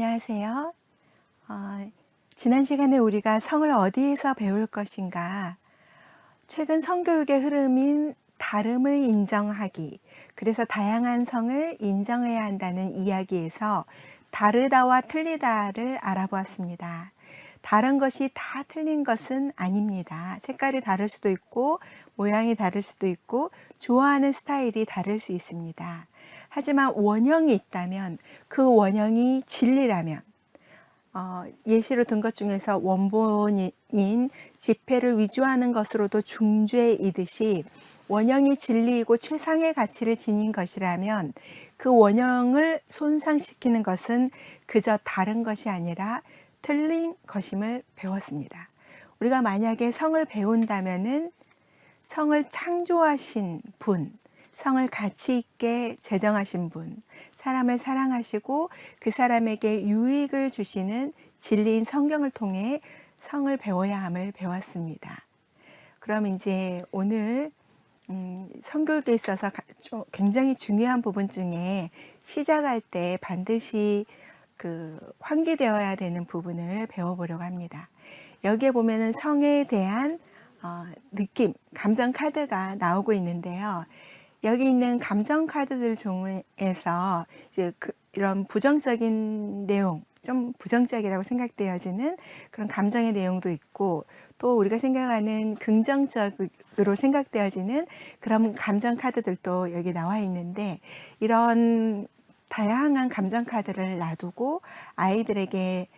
안녕하세요. 어, 지난 시간에 우리가 성을 어디에서 배울 것인가, 최근 성교육의 흐름인 다름을 인정하기, 그래서 다양한 성을 인정해야 한다는 이야기에서 다르다와 틀리다를 알아보았습니다. 다른 것이 다 틀린 것은 아닙니다. 색깔이 다를 수도 있고, 모양이 다를 수도 있고, 좋아하는 스타일이 다를 수 있습니다. 하지만 원형이 있다면 그 원형이 진리라면, 예시로 든 것 중에서 원본인 지폐를 위조하는 것으로도 중죄이듯이 원형이 진리이고 최상의 가치를 지닌 것이라면 그 원형을 손상시키는 것은 그저 다른 것이 아니라 틀린 것임을 배웠습니다. 우리가 만약에 성을 배운다면은 성을 창조하신 분, 성을 가치 있게 제정하신 분, 사람을 사랑하시고 그 사람에게 유익을 주시는 진리인 성경을 통해 성을 배워야 함을 배웠습니다. 그럼 이제 오늘 성교육에 있어서 굉장히 중요한 부분 중에 시작할 때 반드시 환기되어야 되는 부분을 배워보려고 합니다. 여기에 보면은 성에 대한 느낌, 감정 카드가 나오고 있는데요. 여기 있는 감정 카드들 중에서 이제 이런 부정적인 내용, 좀 부정적이라고 생각되어지는 그런 감정의 내용도 있고, 또 우리가 생각하는 긍정적으로 생각되어지는 그런 감정 카드들도 여기 나와 있는데, 이런 다양한 감정 카드를 놔두고 아이들에게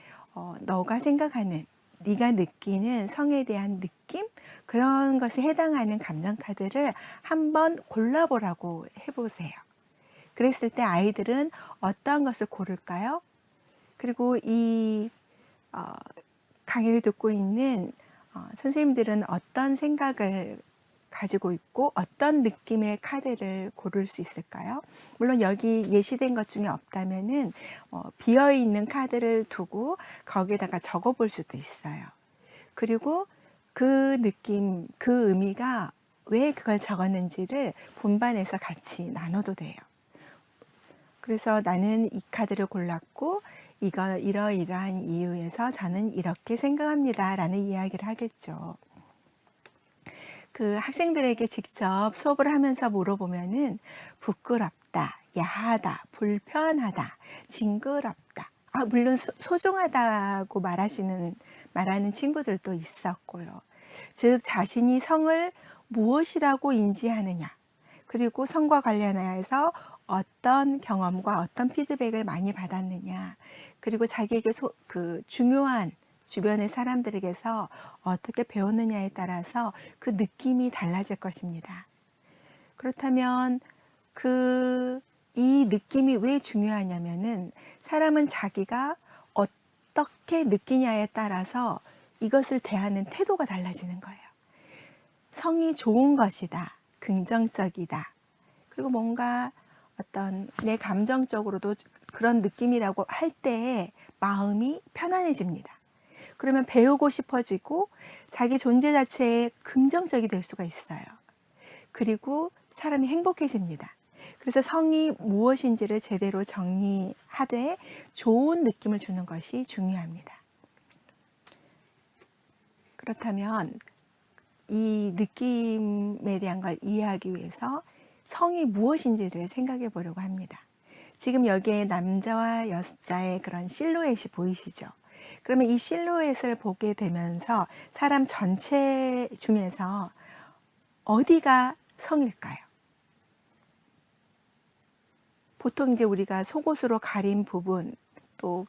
너가 생각하는, 네가 느끼는 성에 대한 느낌, 그런 것에 해당하는 감정 카드를 한번 골라보라고 해보세요. 그랬을 때 아이들은 어떤 것을 고를까요? 그리고 이 강의를 듣고 있는 선생님들은 어떤 생각을 가지고 있고 어떤 느낌의 카드를 고를 수 있을까요? 물론 여기 예시된 것 중에 없다면은 비어있는 카드를 두고 거기에다가 적어 볼 수도 있어요. 그리고 그 느낌, 그 의미가 왜 그걸 적었는지를 본반에서 같이 나눠도 돼요. 그래서 나는 이 카드를 골랐고 이러이러한 이유에서 저는 이렇게 생각합니다 라는 이야기를 하겠죠. 그 학생들에게 직접 수업을 하면서 물어보면은 부끄럽다, 야하다, 불편하다, 징그럽다, 물론 소중하다고 말하는 친구들도 있었고요. 즉 자신이 성을 무엇이라고 인지하느냐, 그리고 성과 관련하여서 어떤 경험과 어떤 피드백을 많이 받았느냐, 그리고 자기에게 중요한 주변의 사람들에게서 어떻게 배웠느냐에 따라서 그 느낌이 달라질 것입니다. 그렇다면 이 느낌이 왜 중요하냐면은 사람은 자기가 어떻게 느끼냐에 따라서 이것을 대하는 태도가 달라지는 거예요. 성이 좋은 것이다, 긍정적이다, 그리고 뭔가 어떤 내 감정적으로도 그런 느낌이라고 할 때에 마음이 편안해집니다. 그러면 배우고 싶어지고 자기 존재 자체에 긍정적이 될 수가 있어요. 그리고 사람이 행복해집니다. 그래서 성이 무엇인지를 제대로 정리하되 좋은 느낌을 주는 것이 중요합니다. 그렇다면 이 느낌에 대한 걸 이해하기 위해서 성이 무엇인지를 생각해 보려고 합니다. 지금 여기에 남자와 여자의 그런 실루엣이 보이시죠? 그러면 이 실루엣을 보게 되면서 사람 전체 중에서 어디가 성일까요? 보통 이제 우리가 속옷으로 가린 부분, 또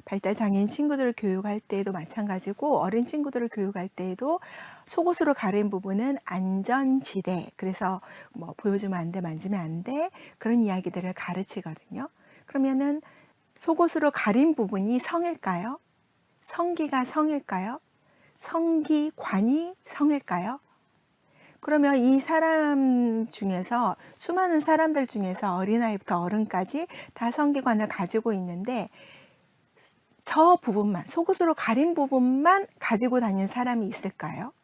발달장애인 친구들을 교육할 때에도 마찬가지고 어린 친구들을 교육할 때에도 속옷으로 가린 부분은 안전지대, 그래서 뭐 보여주면 안 돼, 만지면 안 돼, 그런 이야기들을 가르치거든요. 그러면은 속옷으로 가린 부분이 성일까요? 성기가 성일까요? 성기관이 성일까요? 그러면 이 사람 중에서, 수많은 사람들 중에서 어린아이부터 어른까지 다 성기관을 가지고 있는데 저 부분만, 속옷으로 가린 부분만 가지고 다니는 사람이 있을까요?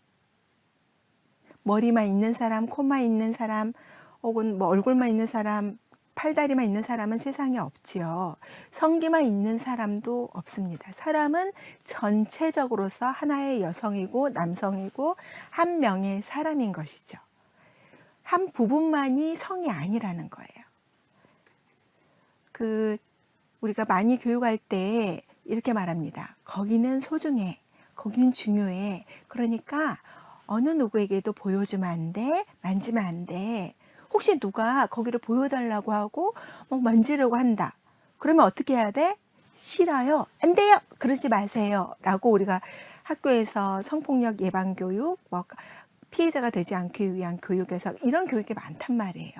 머리만 있는 사람, 코만 있는 사람, 혹은 뭐 얼굴만 있는 사람, 팔다리만 있는 사람은 세상에 없지요. 성기만 있는 사람도 없습니다. 사람은 전체적으로서 하나의 여성이고 남성이고 한 명의 사람인 것이죠. 한 부분만이 성이 아니라는 거예요. 우리가 많이 교육할 때 이렇게 말합니다. 거기는 소중해. 거기는 중요해. 그러니까 어느 누구에게도 보여주면 안 돼. 만지면 안 돼. 혹시 누가 거기를 보여달라고 하고 만지려고 한다. 그러면 어떻게 해야 돼? 싫어요. 안 돼요. 그러지 마세요. 라고 우리가 학교에서 성폭력 예방교육, 피해자가 되지 않기 위한 교육에서 이런 교육이 많단 말이에요.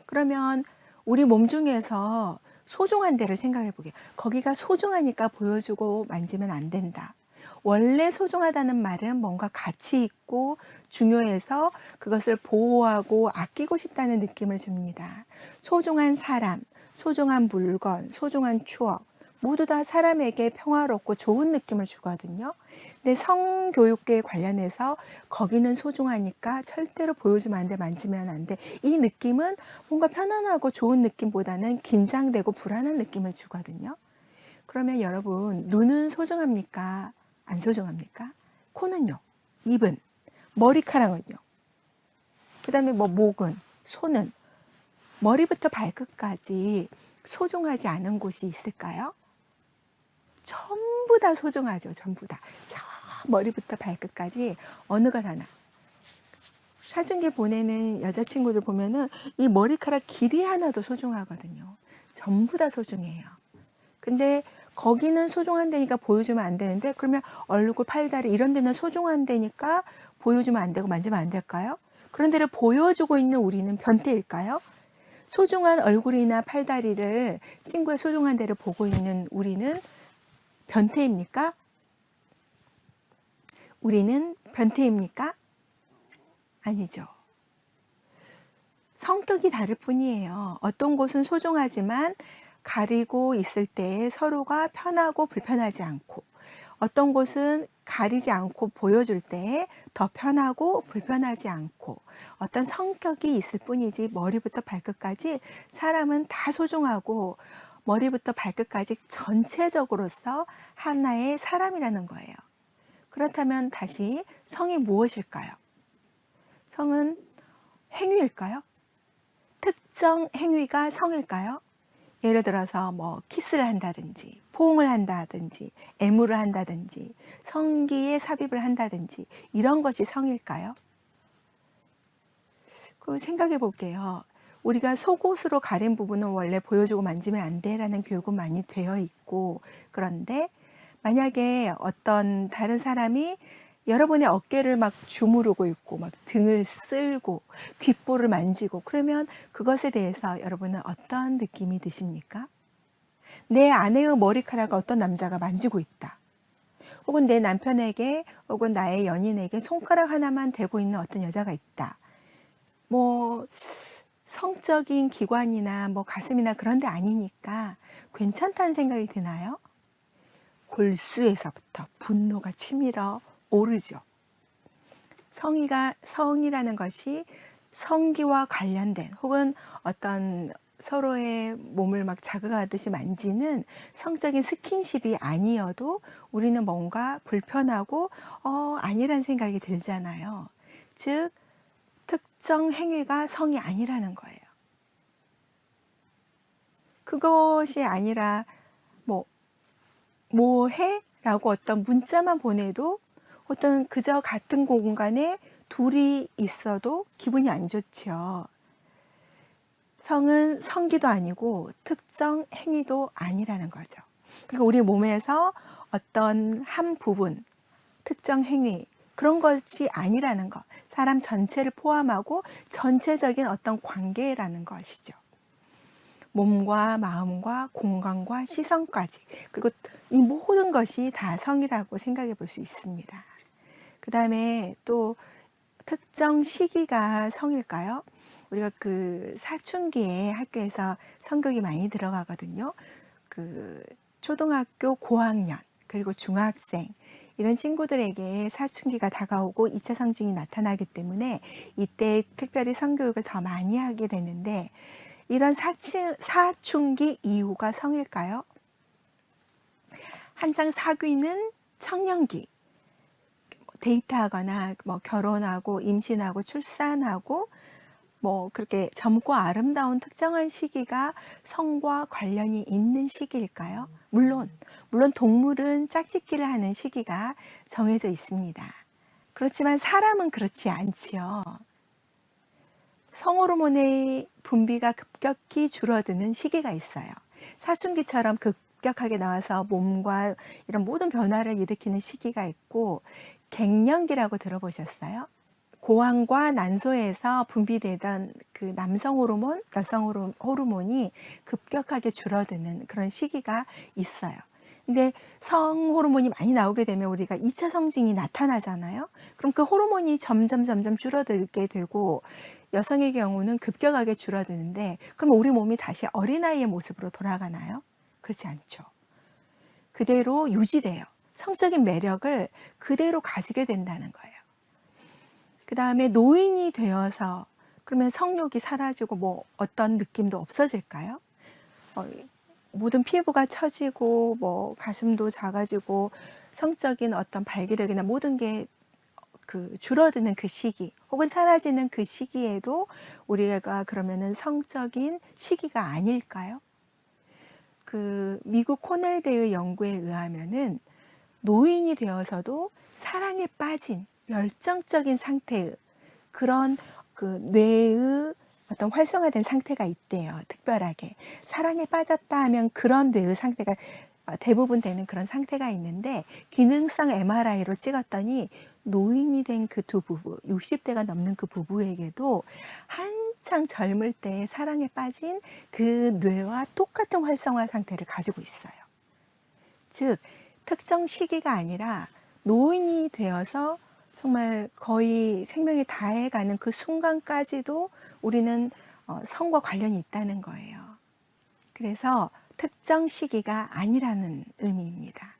그러면 우리 몸 중에서 소중한 데를 생각해 보게. 거기가 소중하니까 보여주고 만지면 안 된다. 원래 소중하다는 말은 뭔가 가치 있고 중요해서 그것을 보호하고 아끼고 싶다는 느낌을 줍니다. 소중한 사람, 소중한 물건, 소중한 추억 모두 다 사람에게 평화롭고 좋은 느낌을 주거든요. 근데 성교육계 관련해서 거기는 소중하니까 절대로 보여주면 안 돼, 만지면 안 돼. 이 느낌은 뭔가 편안하고 좋은 느낌보다는 긴장되고 불안한 느낌을 주거든요. 그러면 여러분, 눈은 소중합니까? 안 소중합니까? 코는요? 입은? 머리카락은요? 그 다음에 목은? 손은? 머리부터 발끝까지 소중하지 않은 곳이 있을까요? 전부 다 소중하죠. 전부 다. 저 머리부터 발끝까지 어느 것 하나. 사춘기 보내는 여자친구들 보면은 이 머리카락 길이 하나도 소중하거든요. 전부 다 소중해요. 근데 거기는 소중한 데니까 보여주면 안 되는데 그러면 얼굴, 팔다리 이런 데는 소중한 데니까 보여주면 안 되고 만지면 안 될까요? 그런 데를 보여주고 있는 우리는 변태일까요? 소중한 얼굴이나 팔다리를 친구의 소중한 데를 보고 있는 우리는 변태입니까? 우리는 변태입니까? 아니죠. 성격이 다를 뿐이에요. 어떤 곳은 소중하지만 가리고 있을 때 서로가 편하고 불편하지 않고, 어떤 곳은 가리지 않고 보여줄 때 더 편하고 불편하지 않고, 어떤 성격이 있을 뿐이지 머리부터 발끝까지 사람은 다 소중하고 머리부터 발끝까지 전체적으로서 하나의 사람이라는 거예요. 그렇다면 다시 성이 무엇일까요? 성은 행위일까요? 특정 행위가 성일까요? 예를 들어서 키스를 한다든지 포옹을 한다든지 애무를 한다든지 성기에 삽입을 한다든지 이런 것이 성일까요? 그럼 생각해 볼게요. 우리가 속옷으로 가린 부분은 원래 보여주고 만지면 안 돼라는 교육은 많이 되어 있고, 그런데 만약에 어떤 다른 사람이 여러분의 어깨를 막 주무르고 있고 막 등을 쓸고 귓볼을 만지고 그러면 그것에 대해서 여러분은 어떤 느낌이 드십니까? 내 아내의 머리카락을 어떤 남자가 만지고 있다. 혹은 내 남편에게 혹은 나의 연인에게 손가락 하나만 대고 있는 어떤 여자가 있다. 성적인 기관이나 가슴이나 그런 데 아니니까 괜찮다는 생각이 드나요? 골수에서부터 분노가 치밀어 오르죠. 성이라는 것이 성기와 관련된 혹은 어떤 서로의 몸을 막 자극하듯이 만지는 성적인 스킨십이 아니어도 우리는 뭔가 불편하고 아니란 생각이 들잖아요. 즉 특정 행위가 성이 아니라는 거예요. 그것이 아니라 뭐 해? 라고 어떤 문자만 보내도 어떤 그저 같은 공간에 둘이 있어도 기분이 안 좋죠. 성은 성기도 아니고 특정 행위도 아니라는 거죠. 그리고 우리 몸에서 어떤 한 부분, 특정 행위, 그런 것이 아니라는 것. 사람 전체를 포함하고 전체적인 어떤 관계라는 것이죠. 몸과 마음과 공간과 시선까지, 그리고 이 모든 것이 다 성이라고 생각해 볼 수 있습니다. 그 다음에 또 특정 시기가 성일까요? 우리가 사춘기에 학교에서 성교육이 많이 들어가거든요. 초등학교 고학년 그리고 중학생 이런 친구들에게 사춘기가 다가오고 2차 성징이 나타나기 때문에 이때 특별히 성교육을 더 많이 하게 되는데, 이런 사춘기 이후가 성일까요? 한창 사귀는 청년기, 데이트하거나 뭐 결혼하고 임신하고 출산하고 뭐 그렇게 젊고 아름다운 특정한 시기가 성과 관련이 있는 시기일까요? 물론 동물은 짝짓기를 하는 시기가 정해져 있습니다. 그렇지만 사람은 그렇지 않지요. 성호르몬의 분비가 급격히 줄어드는 시기가 있어요. 사춘기처럼 급격하게 나와서 몸과 이런 모든 변화를 일으키는 시기가 있고, 갱년기라고 들어보셨어요? 고환과 난소에서 분비되던 그 남성 호르몬, 여성 호르몬이 급격하게 줄어드는 그런 시기가 있어요. 근데 성 호르몬이 많이 나오게 되면 우리가 2차 성징이 나타나잖아요. 그럼 그 호르몬이 점점 줄어들게 되고, 여성의 경우는 급격하게 줄어드는데, 그럼 우리 몸이 다시 어린아이의 모습으로 돌아가나요? 그렇지 않죠. 그대로 유지돼요. 성적인 매력을 그대로 가지게 된다는 거예요. 그 다음에 노인이 되어서 그러면 성욕이 사라지고 뭐 어떤 느낌도 없어질까요? 모든 피부가 처지고 뭐 가슴도 작아지고 성적인 어떤 발기력이나 모든 게 줄어드는 그 시기 혹은 사라지는 그 시기에도 우리가 그러면은 성적인 시기가 아닐까요? 미국 코넬대의 연구에 의하면은 노인이 되어서도 사랑에 빠진 열정적인 상태의 그런 뇌의 어떤 활성화된 상태가 있대요. 특별하게 사랑에 빠졌다 하면 그런 뇌의 상태가 대부분 되는 그런 상태가 있는데, 기능성 MRI로 찍었더니 노인이 된 그 두 부부, 60대가 넘는 그 부부에게도 한창 젊을 때 사랑에 빠진 그 뇌와 똑같은 활성화 상태를 가지고 있어요. 즉 특정 시기가 아니라 노인이 되어서 정말 거의 생명이 다해가는 그 순간까지도 우리는 성과 관련이 있다는 거예요. 그래서 특정 시기가 아니라는 의미입니다.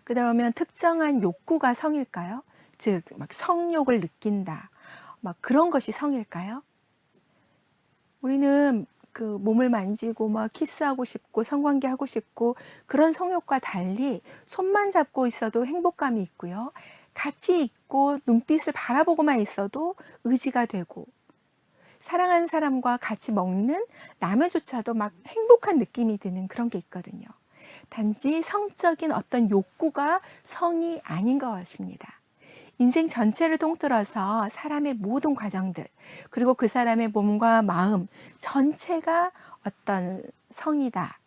그러면 특정한 욕구가 성일까요? 즉 막 성욕을 느낀다, 막 그런 것이 성일까요? 우리는 몸을 만지고 막 키스하고 싶고 성관계 하고 싶고 그런 성욕과 달리 손만 잡고 있어도 행복감이 있고요. 같이 있고 눈빛을 바라보고만 있어도 의지가 되고, 사랑하는 사람과 같이 먹는 라면조차도 막 행복한 느낌이 드는 그런 게 있거든요. 단지 성적인 어떤 욕구가 성이 아닌 것 같습니다. 인생 전체를 통틀어서 사람의 모든 과정들, 그리고 그 사람의 몸과 마음 전체가 어떤 성이다,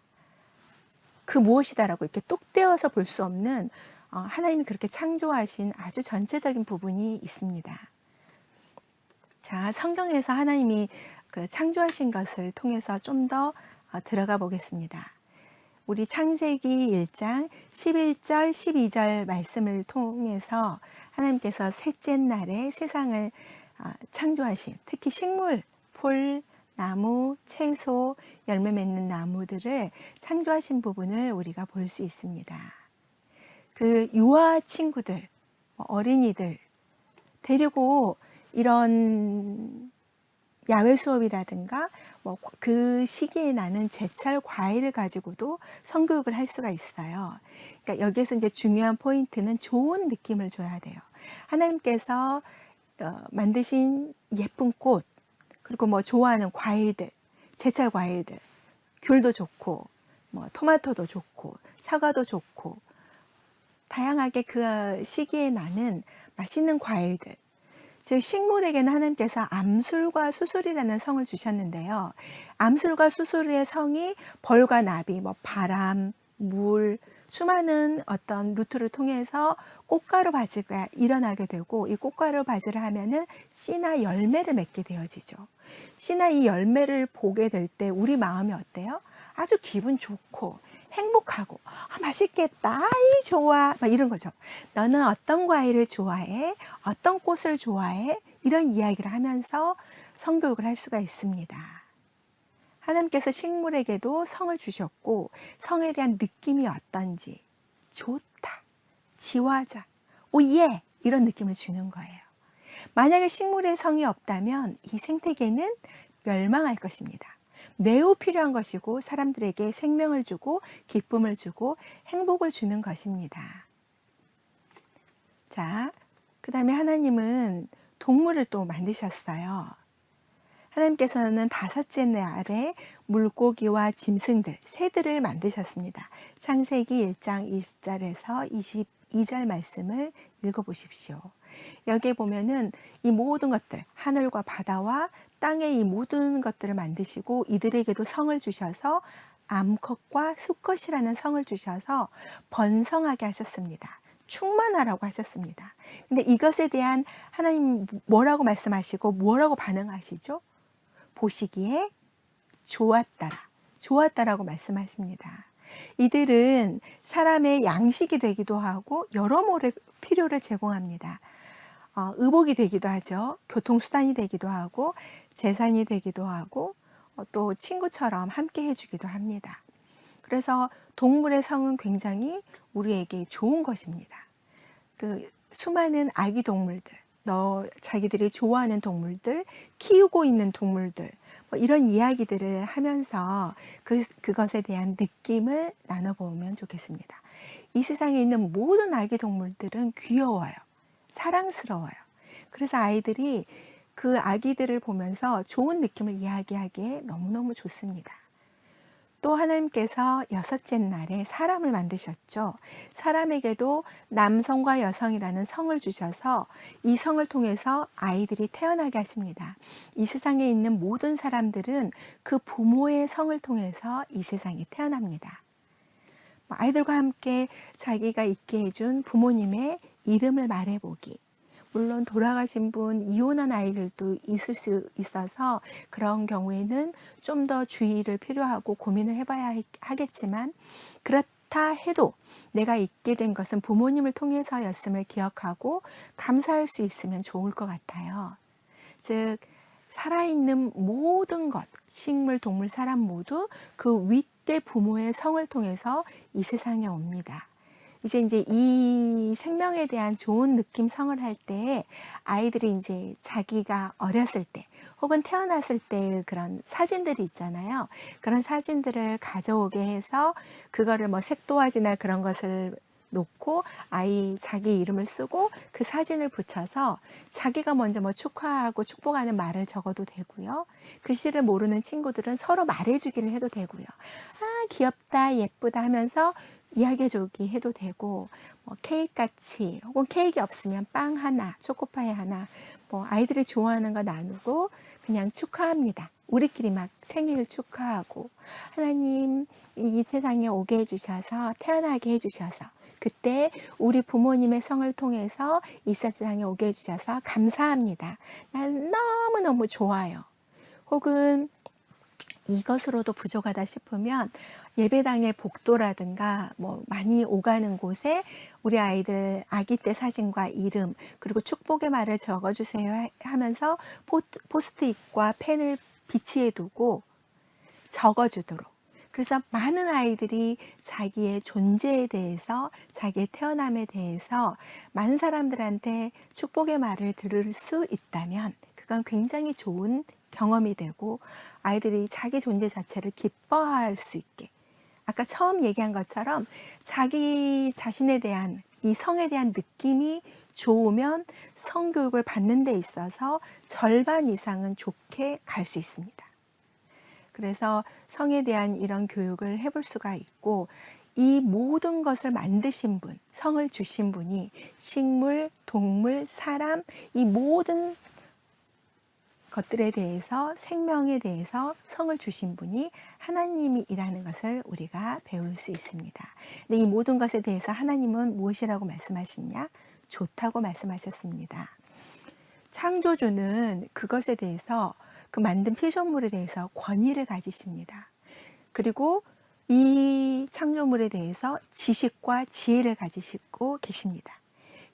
그 무엇이다라고 이렇게 똑 떼어서 볼 수 없는 하나님이 그렇게 창조하신 아주 전체적인 부분이 있습니다. 자, 성경에서 하나님이 창조하신 것을 통해서 좀 더 들어가 보겠습니다. 우리 창세기 1장 11절 12절 말씀을 통해서 하나님께서 셋째 날에 세상을 창조하신, 특히 식물, 풀, 나무, 채소, 열매 맺는 나무들을 창조하신 부분을 우리가 볼 수 있습니다. 유아 친구들, 어린이들 데리고 이런 야외 수업이라든가 그 시기에 나는 제철 과일을 가지고도 성교육을 할 수가 있어요. 그러니까 여기에서 이제 중요한 포인트는 좋은 느낌을 줘야 돼요. 하나님께서 만드신 예쁜 꽃, 그리고 좋아하는 과일들, 제철 과일들, 귤도 좋고 토마토도 좋고 사과도 좋고, 다양하게 그 시기에 나는 맛있는 과일들, 즉 식물에게는 하나님께서 암술과 수술이라는 성을 주셨는데요. 암술과 수술의 성이 벌과 나비, 바람, 물, 수많은 어떤 루트를 통해서 꽃가루 바지가 일어나게 되고, 이 꽃가루 바지를 하면은 씨나 열매를 맺게 되어지죠. 씨나 이 열매를 보게 될 때 우리 마음이 어때요? 아주 기분 좋고 행복하고 맛있겠다, 아이 좋아, 막 이런 거죠. 너는 어떤 과일을 좋아해? 어떤 꽃을 좋아해? 이런 이야기를 하면서 성교육을 할 수가 있습니다. 하나님께서 식물에게도 성을 주셨고, 성에 대한 느낌이 어떤지, 좋다, 지화자, 오예, 이런 느낌을 주는 거예요. 만약에 식물의 성이 없다면 이 생태계는 멸망할 것입니다. 매우 필요한 것이고 사람들에게 생명을 주고 기쁨을 주고 행복을 주는 것입니다. 자, 그 다음에 하나님은 동물을 또 만드셨어요. 하나님께서는 다섯째 날에 물고기와 짐승들, 새들을 만드셨습니다. 창세기 1장 20절에서 22절 말씀을 읽어보십시오. 여기에 보면은 이 모든 것들, 하늘과 바다와 땅의 이 모든 것들을 만드시고 이들에게도 성을 주셔서 암컷과 수컷이라는 성을 주셔서 번성하게 하셨습니다. 충만하라고 하셨습니다. 근데 이것에 대한 하나님 뭐라고 말씀하시고 뭐라고 반응하시죠? 보시기에 좋았다라, 좋았다라고 말씀하십니다. 이들은 사람의 양식이 되기도 하고 여러모로 필요를 제공합니다. 의복이 되기도 하죠. 교통수단이 되기도 하고 재산이 되기도 하고 또 친구처럼 함께 해주기도 합니다. 그래서 동물의 성은 굉장히 우리에게 좋은 것입니다. 그 수많은 아기 동물들, 자기들이 좋아하는 동물들, 키우고 있는 동물들, 뭐 이런 이야기들을 하면서 그것에 대한 느낌을 나눠보면 좋겠습니다. 이 세상에 있는 모든 아기 동물들은 귀여워요. 사랑스러워요. 그래서 아이들이 그 아기들을 보면서 좋은 느낌을 이야기하기에 너무너무 좋습니다. 또 하나님께서 여섯째 날에 사람을 만드셨죠. 사람에게도 남성과 여성이라는 성을 주셔서 이 성을 통해서 아이들이 태어나게 하십니다. 이 세상에 있는 모든 사람들은 그 부모의 성을 통해서 이 세상에 태어납니다. 아이들과 함께 자기가 있게 해준 부모님의 이름을 말해보기. 물론 돌아가신 분, 이혼한 아이들도 있을 수 있어서 그런 경우에는 좀 더 주의를 필요하고 고민을 해봐야 하겠지만, 그렇다 해도 내가 있게 된 것은 부모님을 통해서였음을 기억하고 감사할 수 있으면 좋을 것 같아요. 즉 살아있는 모든 것, 식물, 동물, 사람 모두 그 윗대 부모의 성을 통해서 이 세상에 옵니다. 이제 이 생명에 대한 좋은 느낌 성을 할 때 아이들이 이제 자기가 어렸을 때 혹은 태어났을 때 그런 사진들이 있잖아요. 그런 사진들을 가져오게 해서 그거를 뭐 색도화지나 그런 것을 놓고 자기 이름을 쓰고 그 사진을 붙여서 자기가 먼저 뭐 축하하고 축복하는 말을 적어도 되고요. 글씨를 모르는 친구들은 서로 말해주기를 해도 되고요. 아, 귀엽다, 예쁘다 하면서 이야기해주기 해도 되고, 뭐 케이크 같이, 혹은 케이크 없으면 빵 하나, 초코파이 하나, 뭐 아이들이 좋아하는 거 나누고 그냥 축하합니다. 우리끼리 막 생일 축하하고, 하나님 이 세상에 오게 해주셔서, 태어나게 해주셔서, 그때 우리 부모님의 성을 통해서 이 세상에 오게 해주셔서 감사합니다. 난 너무너무 좋아요. 혹은 이것으로도 부족하다 싶으면 예배당의 복도라든가 뭐 많이 오가는 곳에 우리 아이들 아기 때 사진과 이름 그리고 축복의 말을 적어주세요 하면서 포스트잇과 펜을 비치해 두고 적어주도록. 그래서 많은 아이들이 자기의 존재에 대해서, 자기의 태어남에 대해서 많은 사람들한테 축복의 말을 들을 수 있다면 그건 굉장히 좋은 경험이 되고 아이들이 자기 존재 자체를 기뻐할 수 있게, 아까 처음 얘기한 것처럼 자기 자신에 대한 이 성에 대한 느낌이 좋으면 성교육을 받는 데 있어서 절반 이상은 좋게 갈 수 있습니다. 그래서 성에 대한 이런 교육을 해볼 수가 있고, 이 모든 것을 만드신 분, 성을 주신 분이 식물, 동물, 사람, 이 모든 것들에 대해서, 생명에 대해서 성을 주신 분이 하나님이라는 것을 우리가 배울 수 있습니다. 근데 이 모든 것에 대해서 하나님은 무엇이라고 말씀하시냐? 좋다고 말씀하셨습니다. 창조주는 그것에 대해서, 그 만든 피조물에 대해서 권위를 가지십니다. 그리고 이 창조물에 대해서 지식과 지혜를 가지시고 계십니다.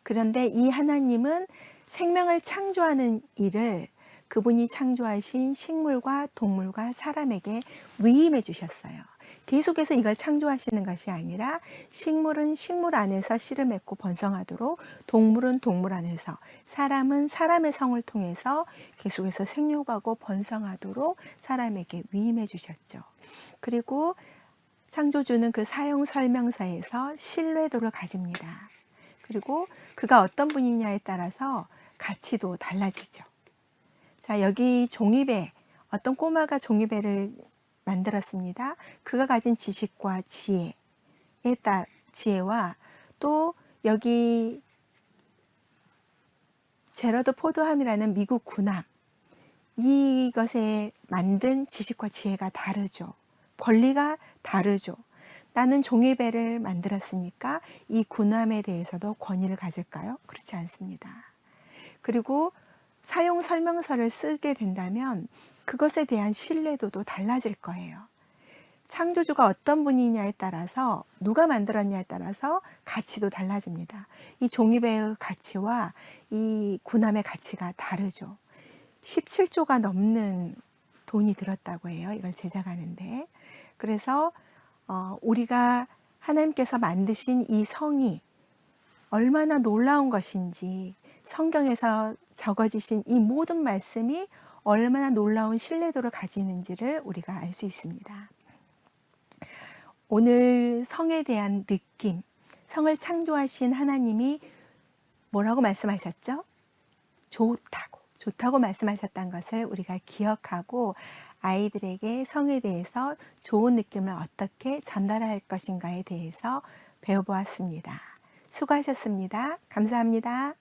그런데 이 하나님은 생명을 창조하는 일을 그분이 창조하신 식물과 동물과 사람에게 위임해 주셨어요. 계속해서 이걸 창조하시는 것이 아니라 식물은 식물 안에서 씨를 맺고 번성하도록, 동물은 동물 안에서, 사람은 사람의 성을 통해서 계속해서 생육하고 번성하도록 사람에게 위임해 주셨죠. 그리고 창조주는 그 사용 설명서에서 신뢰도를 가집니다. 그리고 그가 어떤 분이냐에 따라서 가치도 달라지죠. 자, 여기 종이배, 어떤 꼬마가 종이배를 만들었습니다. 그가 가진 지식과 지혜와 또 여기 제러드 포드함이라는 미국 군함, 이것에 만든 지식과 지혜가 다르죠. 권리가 다르죠. 나는 종이배를 만들었으니까 이 군함에 대해서도 권위를 가질까요? 그렇지 않습니다. 그리고 사용 설명서를 쓰게 된다면 그것에 대한 신뢰도도 달라질 거예요. 창조주가 어떤 분이냐에 따라서, 누가 만들었냐에 따라서 가치도 달라집니다. 이 종이배의 가치와 이 군함의 가치가 다르죠. 17조가 넘는 돈이 들었다고 해요. 이걸 제작하는데. 그래서 우리가 하나님께서 만드신 이 성이 얼마나 놀라운 것인지, 성경에서 적어지신 이 모든 말씀이 얼마나 놀라운 신뢰도를 가지는지를 우리가 알 수 있습니다. 오늘 성에 대한 느낌, 성을 창조하신 하나님이 뭐라고 말씀하셨죠? 좋다고 말씀하셨다는 것을 우리가 기억하고 아이들에게 성에 대해서 좋은 느낌을 어떻게 전달할 것인가에 대해서 배워보았습니다. 수고하셨습니다. 감사합니다.